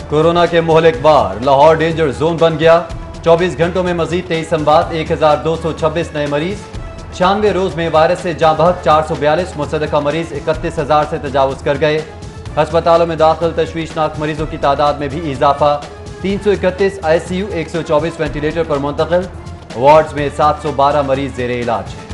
Corona के मोहलिक वार, Lahore danger zone बन गया। 24 घंटों में मजीद 23 संबात, 1226 नए मरीज। 96 रोज में वायरस से जाँ बहक 442 मुसद्दका मरीज 31,000 से तजावुज कर गए। अस्पतालों में दाखिल तशवीशनाक मरीजों की तादाद में भी इजाफा। 331 ICU, 124 वेंटिलेटर पर मुंतकिल। वार्ड्स में 712 मरीज जेर इलाज हैं।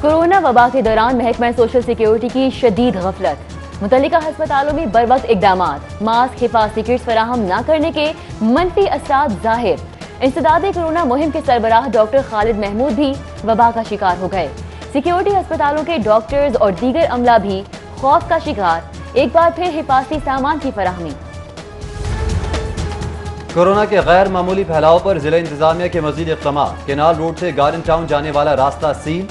कोरोना वबा के दौरान महकमा सोशल सिक्योरिटी की शदीद गफलत। मुतल्लिका अस्पतालों में बर वक्त इकदामात, मास्क, हिफाजती किट्स फराहम न करने के मनफी असरात जाहिर। इंसदाद कोरोना मुहिम के सरबराह डॉक्टर खालिद महमूद भी वबा का शिकार हो गए। सिक्योरिटी अस्पतालों के डॉक्टर्स और दीगर अमला भी खौफ का शिकार। एक बार फिर हिफाजती सामान की फराहमी। कोरोना के गैर मामूली फैलाव पर जिला इंतजामिया के मजीद इक़दामात। केनाल रोड से गार्डन टाउन जाने वाला रास्ता सील।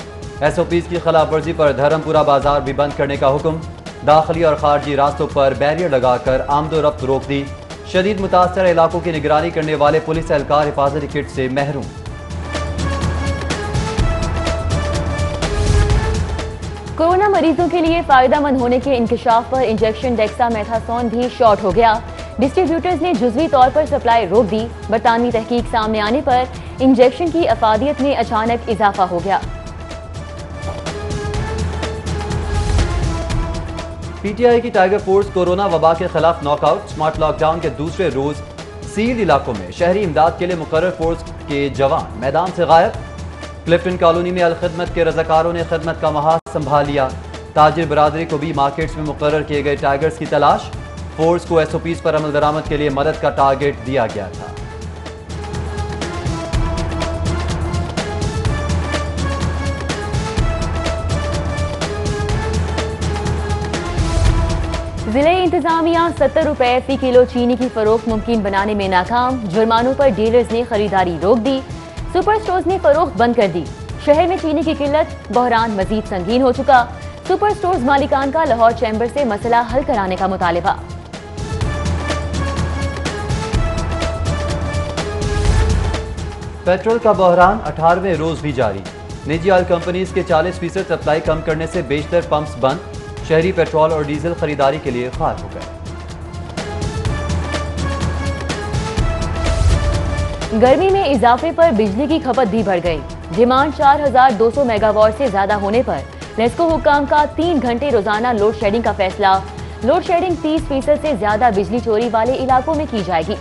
SOPs की खिलाफ वर्जी पर धर्मपुरा बाजार भी बंद करने का हुक्म। दाखिली और खारजी रास्तों पर बैरियर लगाकर आमदोरफ्त रोक दी। शदीद मुतासर इलाकों की निगरानी करने वाले पुलिस एहलकार हिफाजती किट से महरूम। कोरोना मरीजों के लिए फायदेमंद होने के इंकशाफ पर इंजेक्शन डेक्सामेथासोन भी शॉर्ट हो गया। डिस्ट्रीब्यूटर्स ने जुज़वी तौर पर सप्लाई रोक दी। बरतानवी तहकीक सामने आने पर इंजेक्शन की अफादियत में अचानक इजाफा हो गया। PTI की टाइगर फोर्स कोरोना वबा के खिलाफ नॉकआउट। स्मार्ट लॉकडाउन के दूसरे रोज सील्ड इलाकों में शहरी इमदाद के लिए मुकर्रर फोर्स के जवान मैदान से गायब। क्लिफ्टन कॉलोनी में अलखिदमत के रजाकारों ने खिदमत का महाज संभाल लिया। ताजिर बरादरी को भी मार्केट्स में मुकर्रर किए गए टाइगर्स की तलाश। फोर्स को SOPs पर अमल दरामद के लिए मदद का टारगेट दिया गया था। जिले इंतजामिया 70 रुपए फी किलो चीनी की फरोख्त मुमकिन बनाने में नाकाम। जुर्मानों पर डीलर्स ने खरीदारी रोक दी। सुपर स्टोर्स ने फरोख्त बंद कर दी। शहर में चीनी की किल्लत, बहरान मजीद संगीन हो चुका। सुपर स्टोर्स मालिकान का लाहौर चैम्बर से मसला हल कराने का मुतालिबा। पेट्रोल का बहरान 18वें रोज भी जारी। निजी ऑयल कंपनीज के 40% सप्लाई कम करने से बेशतर पंप्स बंद। शहरी पेट्रोल और डीजल खरीदारी के लिए खार हो गए। गर्मी में इजाफे पर बिजली की खपत भी बढ़ गई। डिमांड 4200 मेगावाट से ज्यादा होने पर नेस्को हुक्काम का 3 घंटे रोजाना लोड शेडिंग का फैसला। लोड शेडिंग 30% से ज्यादा बिजली चोरी वाले इलाकों में की जाएगी।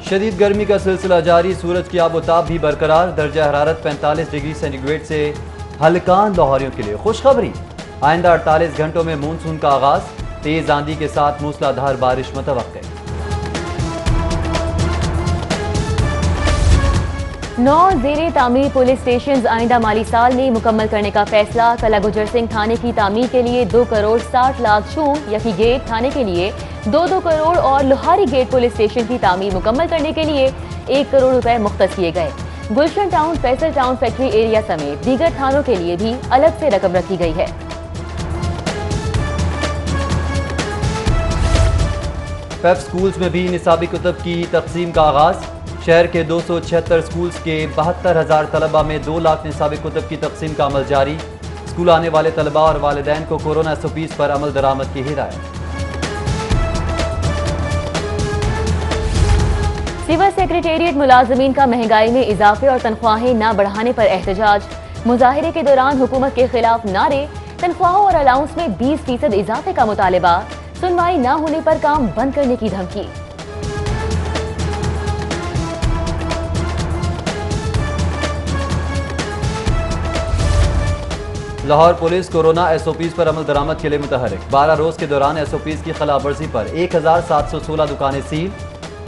शदीद गर्मी का सिलसिला जारी। सूरज की आबोताब भी बरकरार। दर्जा हरारत 45 डिग्री सेंटीग्रेड से हल्कान लाहौरियों के लिए खुशखबरी। आइंदा 48 घंटों में मानसून का आगाज। तेज आंधी के साथ मूसलाधार बारिश मुतवक्के। 9 जेरे तामीर पुलिस स्टेशन आइंदा माली साल में मुकम्मल करने का फैसला। कला गुजर सिंह थाने की तामीर के लिए 2 करोड़ 60 लाख शूम। यकी गेट थाने के लिए 2 करोड़ और लोहारी गेट पुलिस स्टेशन की तामीर मुकम्मल करने के लिए 1 करोड़ रुपए मुख्तस किए गए। Gulshan town, Faisal town, factory area समेत दीगर थानों के लिए भी अलग से रकम रखी गई है। पेप स्कूल्स में भी निसाबी कुतब की तकसीम का आगाज। शहर के 276 स्कूल्स के 72,000 तलबा में 2 लाख निसाबी कुतब की तकसीम का अमल जारी। स्कूल आने वाले तलबा और वालिदैन को कोरोना SOPs पर अमल दरामद की हिदायत। सिविल सेक्रेटेरिएट मुलाजमीन का महंगाई में इजाफे और तनख्वाहें न बढ़ाने पर एहतजाज। मुजाहिरे के दौरान हुकूमत के खिलाफ नारे। तनख्वाहों और अलाउंस में 20% इजाफे का मुतालिबा। सुनवाई न होने पर काम बंद करने की धमकी। लाहौर पुलिस कोरोना SOPs पर अमल दरामद के लिए मुतहरिक। 12 रोज के दौरान SOPs की खिलाफ वर्जी पर 1716 दुकानें सील।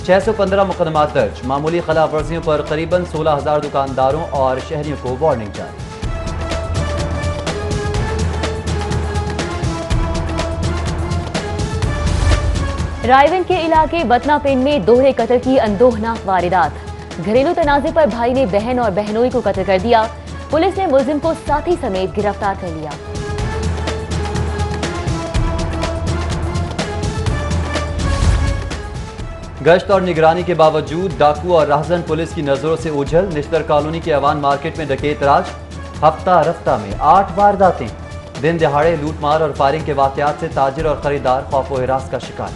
615 मुकदमात दर्ज। मामूली खिलाफ वर्जियों पर करीबन 16,000 दुकानदारों और शहरियों को वार्निंग जारी। रायवन के इलाके बतना पिंड में दोहरे कत्ल की अंदोहनाक वारदात। घरेलू तनाजे पर भाई ने बहन और बहनोई को कत्ल कर दिया। पुलिस ने मुलजिम को साथी समेत गिरफ्तार कर लिया। गश्त और निगरानी के बावजूद डाकू और राहजन पुलिस की नजरों से ओझल। निश्तर कॉलोनी के अवान मार्केट में डकैत राज। हफ्ता रफ्ता में 8 वारदातें। दिन दिहाड़े लूटमार और फायरिंग के वाकयात से ताजिर और खरीदार खौफ व हिरास का शिकार।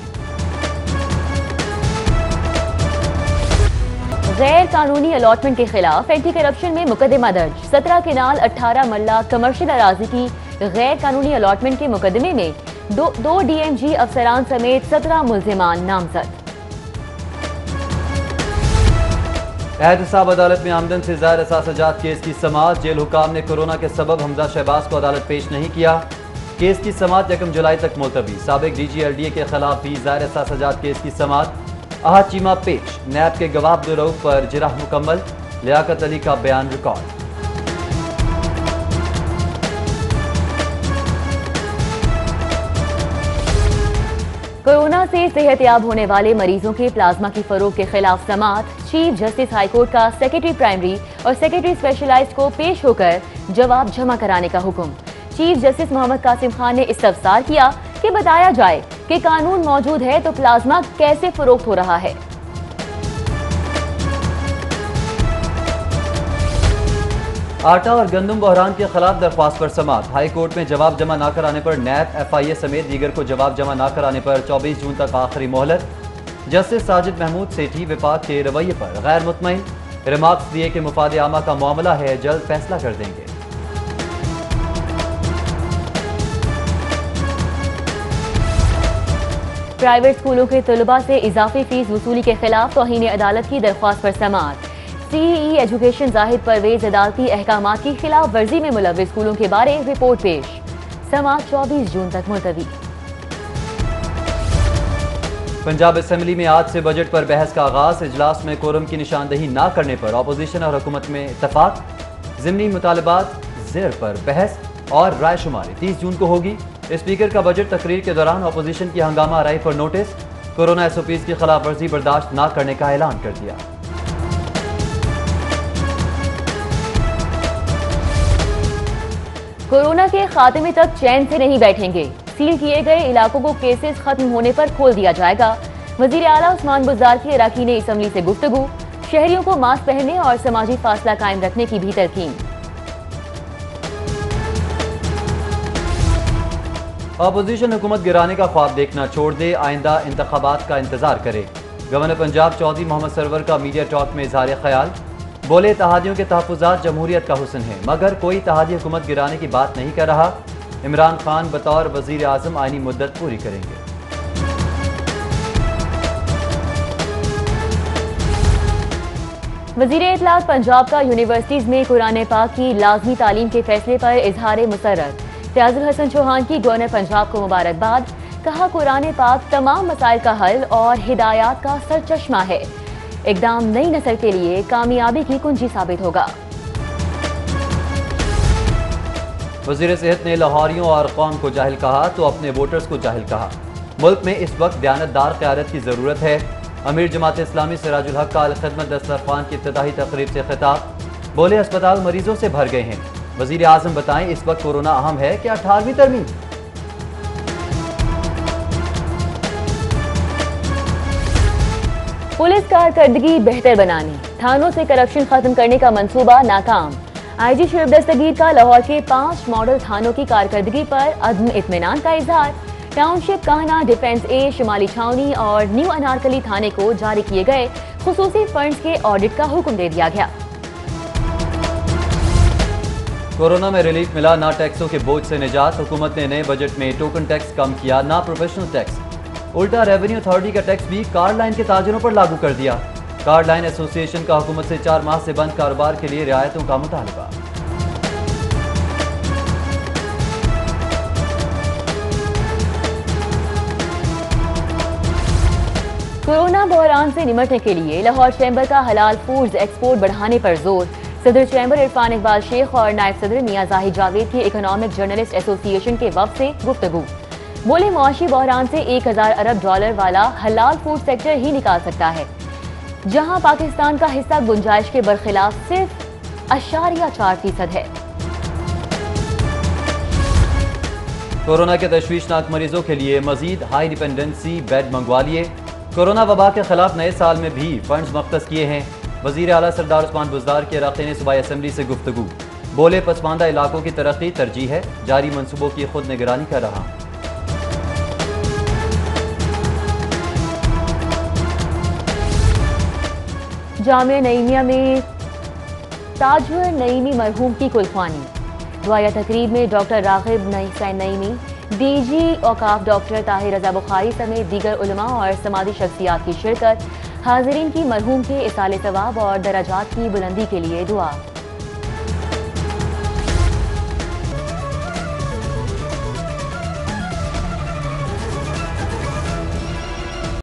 गैर कानूनी अलॉटमेंट के खिलाफ एंटी करप्शन में मुकदमा दर्ज। 17 केनाल 18 मल्ला कमर्शियल अराजी की गैर कानूनी अलॉटमेंट के मुकदमे में दो DMG अफसरान समेत 17 मुल्जिमान नामजद। एहतसाब अदालत में आमदन से ज़ाहिर असासजात केस की समाअत। जेल हुकाम ने कोरोना के सबब हमजा शहबाज को अदालत पेश नहीं किया। केस की समाअत 1 जुलाई तक मुलतवी। साबिक DG LDA के खिलाफ भी ज़ाहिर असासजात केस की समाअत। अहद चीमा पेश। नैब के गवाह अब्दुल-रऊफ पर जिरह मुकम्मल। लियाकत अली का बयान रिकॉर्ड। कोरोना से सेहतयाब होने वाले मरीजों के प्लाज्मा की फरोख के खिलाफ समाअत। चीफ जस्टिस हाईकोर्ट का सेक्रेटरी प्राइमरी और सेक्रेटरी स्पेशलाइज्ड को पेश होकर जवाब जमा कराने का हुक्म। चीफ जस्टिस मोहम्मद कासिम खान ने इस्तफसार किया कि बताया जाए कि कानून मौजूद है तो प्लाज्मा कैसे फरोख्त हो रहा है। आटा और गंदम बहरान के खिलाफ दरख्वास्त पर समाअत। हाई कोर्ट में जवाब जमा न कराने पर नैब FIA समेत दीगर को जवाब जमा न कराने पर 24 जून तक आखिरी मोहलत। जस्टिस साजिद महमूद सेठी विभाग के रवैये पर गैर मुतमईन। रिमार्क्स दिए कि मुफाद आमा का मामला है, जल्द फैसला कर देंगे। प्राइवेट स्कूलों के तलबा से इजाफी फीस वसूली के खिलाफ तौहीन अदालत की दरख्वास्त पर समाअत। CEE एजुकेशन जाहिद परवेज अदालती अहकामात की खिलाफ वर्जी में मुलव्विस स्कूलों के बारे रिपोर्ट पेश। समाअत 24 जून तक मुलतवी। पंजाब असेंबली में आज से बजट पर बहस का आगाज। इजलास में कोरम की निशानदही न करने पर अपोजिशन और हुकूमत में इत्तफाक। ज़िमनी मुतालबात ज़ेर पर बहस और रायशुमारी 30 जून को होगी। स्पीकर का बजट तकरीर के दौरान अपोजिशन की हंगामा आराई पर नोटिस। कोरोना SOPs की खिलाफ वर्जी बर्दाश्त न करने का ऐलान कर दिया। कोरोना के खात्मे तक चैन से नहीं बैठेंगे। सील किए गए इलाकों को केसेस खत्म होने पर खोल दिया जाएगा। वजीर आला उस्मान बुज़दार की अराकीन असम्बली से गुफ्तगू। शहरियों को मास्क पहनने और समाजी फासला कायम रखने की भी तलकीन। अपोजिशन हुकूमत गिराने का ख्वाब देखना छोड़ दे, आइंदा इंतखाबात का इंतजार करे। गवर्नर पंजाब चौधरी मोहम्मद सरवर का मीडिया टॉक में इजहार ख्याल। बोले इत्तेहादियों के तहफ़्फ़ुज़ात जमहूरियत का हुस्न है, मगर कोई इत्तेहादी हुकूमत गिराने की बात नहीं कर रहा। इमरान खान बतौर वज़ीर आज़म आईनी मुद्दत पूरी करेंगे। वज़ीर इत्तलात पंजाब का यूनिवर्सिटीज़ में कुरान पाक की लाजमी तालीम के फैसले पर इजहार मुसर्रत। फयाजुल हसन चौहान की गवर्नर पंजाब को मुबारकबाद। कहा कुरान पाक तमाम मसाइल का हल और हिदायत का सरचश्मा है। इक़दाम नई नस्ल के लिए कामयाबी की कुंजी साबित होगा। वज़ीर सेहत ने लाहौरियों और कौम को जाहिल कहा तो अपने वोटर्स को जाहिल कहा। मुल्क में इस वक्त दयानतदार क़यादत की ज़रूरत है। अमीर जमात इस्लामी सिराजुल हक का अल-खिदमत दस्तरखान की इब्तिदाई तकरीब से खिताब। बोले अस्पताल मरीजों से भर गए हैं। वज़ीर आज़म बताएं इस वक्त कोरोना अहम है कि 18वीं तरमीम। पुलिस कारकर्दगी बेहतर बनाने, थानों से करप्शन खत्म करने का मंसूबा नाकाम। IG शुएब दस्तगीर का लाहौर के 5 मॉडल थानों की कारकर्दगी पर अदम इत्मीनान का इजहार। टाउनशिप काहना, डिफेंस A, शिमाली छावनी और न्यू अनारकली थाने को जारी किए गए खुसूसी फंड्स के ऑडिट का हुक्म दे दिया गया। कोरोना में रिलीफ मिला, ना टैक्सों के बोझ से निजात। हुकूमत ने नए बजट में टोकन टैक्स कम किया, ना प्रोफेशनल टैक्स। उल्टा रेवेन्यू अथॉरिटी का टैक्स भी कार लाइन के ताजिरों पर लागू कर दिया। कार लाइन एसोसिएशन का हुकूमत से 4 माह से बंद कारोबार के लिए रियायतों का मुतालबा। कोरोना बहरान से निमटने के लिए लाहौर चैम्बर का हलाल फूड्स एक्सपोर्ट बढ़ाने पर जोर। सदर चैम्बर इरफान इकबाल शेख और नायब सदर मियां जाहिद जावेद की इकोनॉमिक जर्नलिस्ट एसोसिएशन के वफ्द से गुफ्तगू। बोले मुआशी बहरान से 1000 अरब डॉलर वाला हलाल फूड सेक्टर ही निकाल सकता है, जहां पाकिस्तान का हिस्सा गुंजाइश के बरखिलाफ सिर्फ 0.4% है। कोरोना के तशवीशनाक मरीजों के लिए मजीद हाई डिपेंडेंसी बेड मंगवा लिए। कोरोना वबा के खिलाफ नए साल में भी फंड्स मख्तस किए हैं। वजीर आला सरदार उस्मान बुज़दार के अराकीन सूबाई असेंबली से गुफ्तगू। बोले पसमानदा इलाकों की तरक्की तरजीह है, जारी मंसूबों की खुद निगरानी कर रहा। जामिया नईमिया में ताजवर नईमी मरहूम की कुलख्वानी। दुआया तकरीब में डॉक्टर रागिब हुसैन नईमी, डीजी औकाफ डॉक्टर ताहिर रजा बुखारी समेत दीगर उलमा और समाजी शख्सियात की शिरकत। हाजिरीन की मरहूम के इसाले सवाब और दराजात की बुलंदी के लिए दुआ।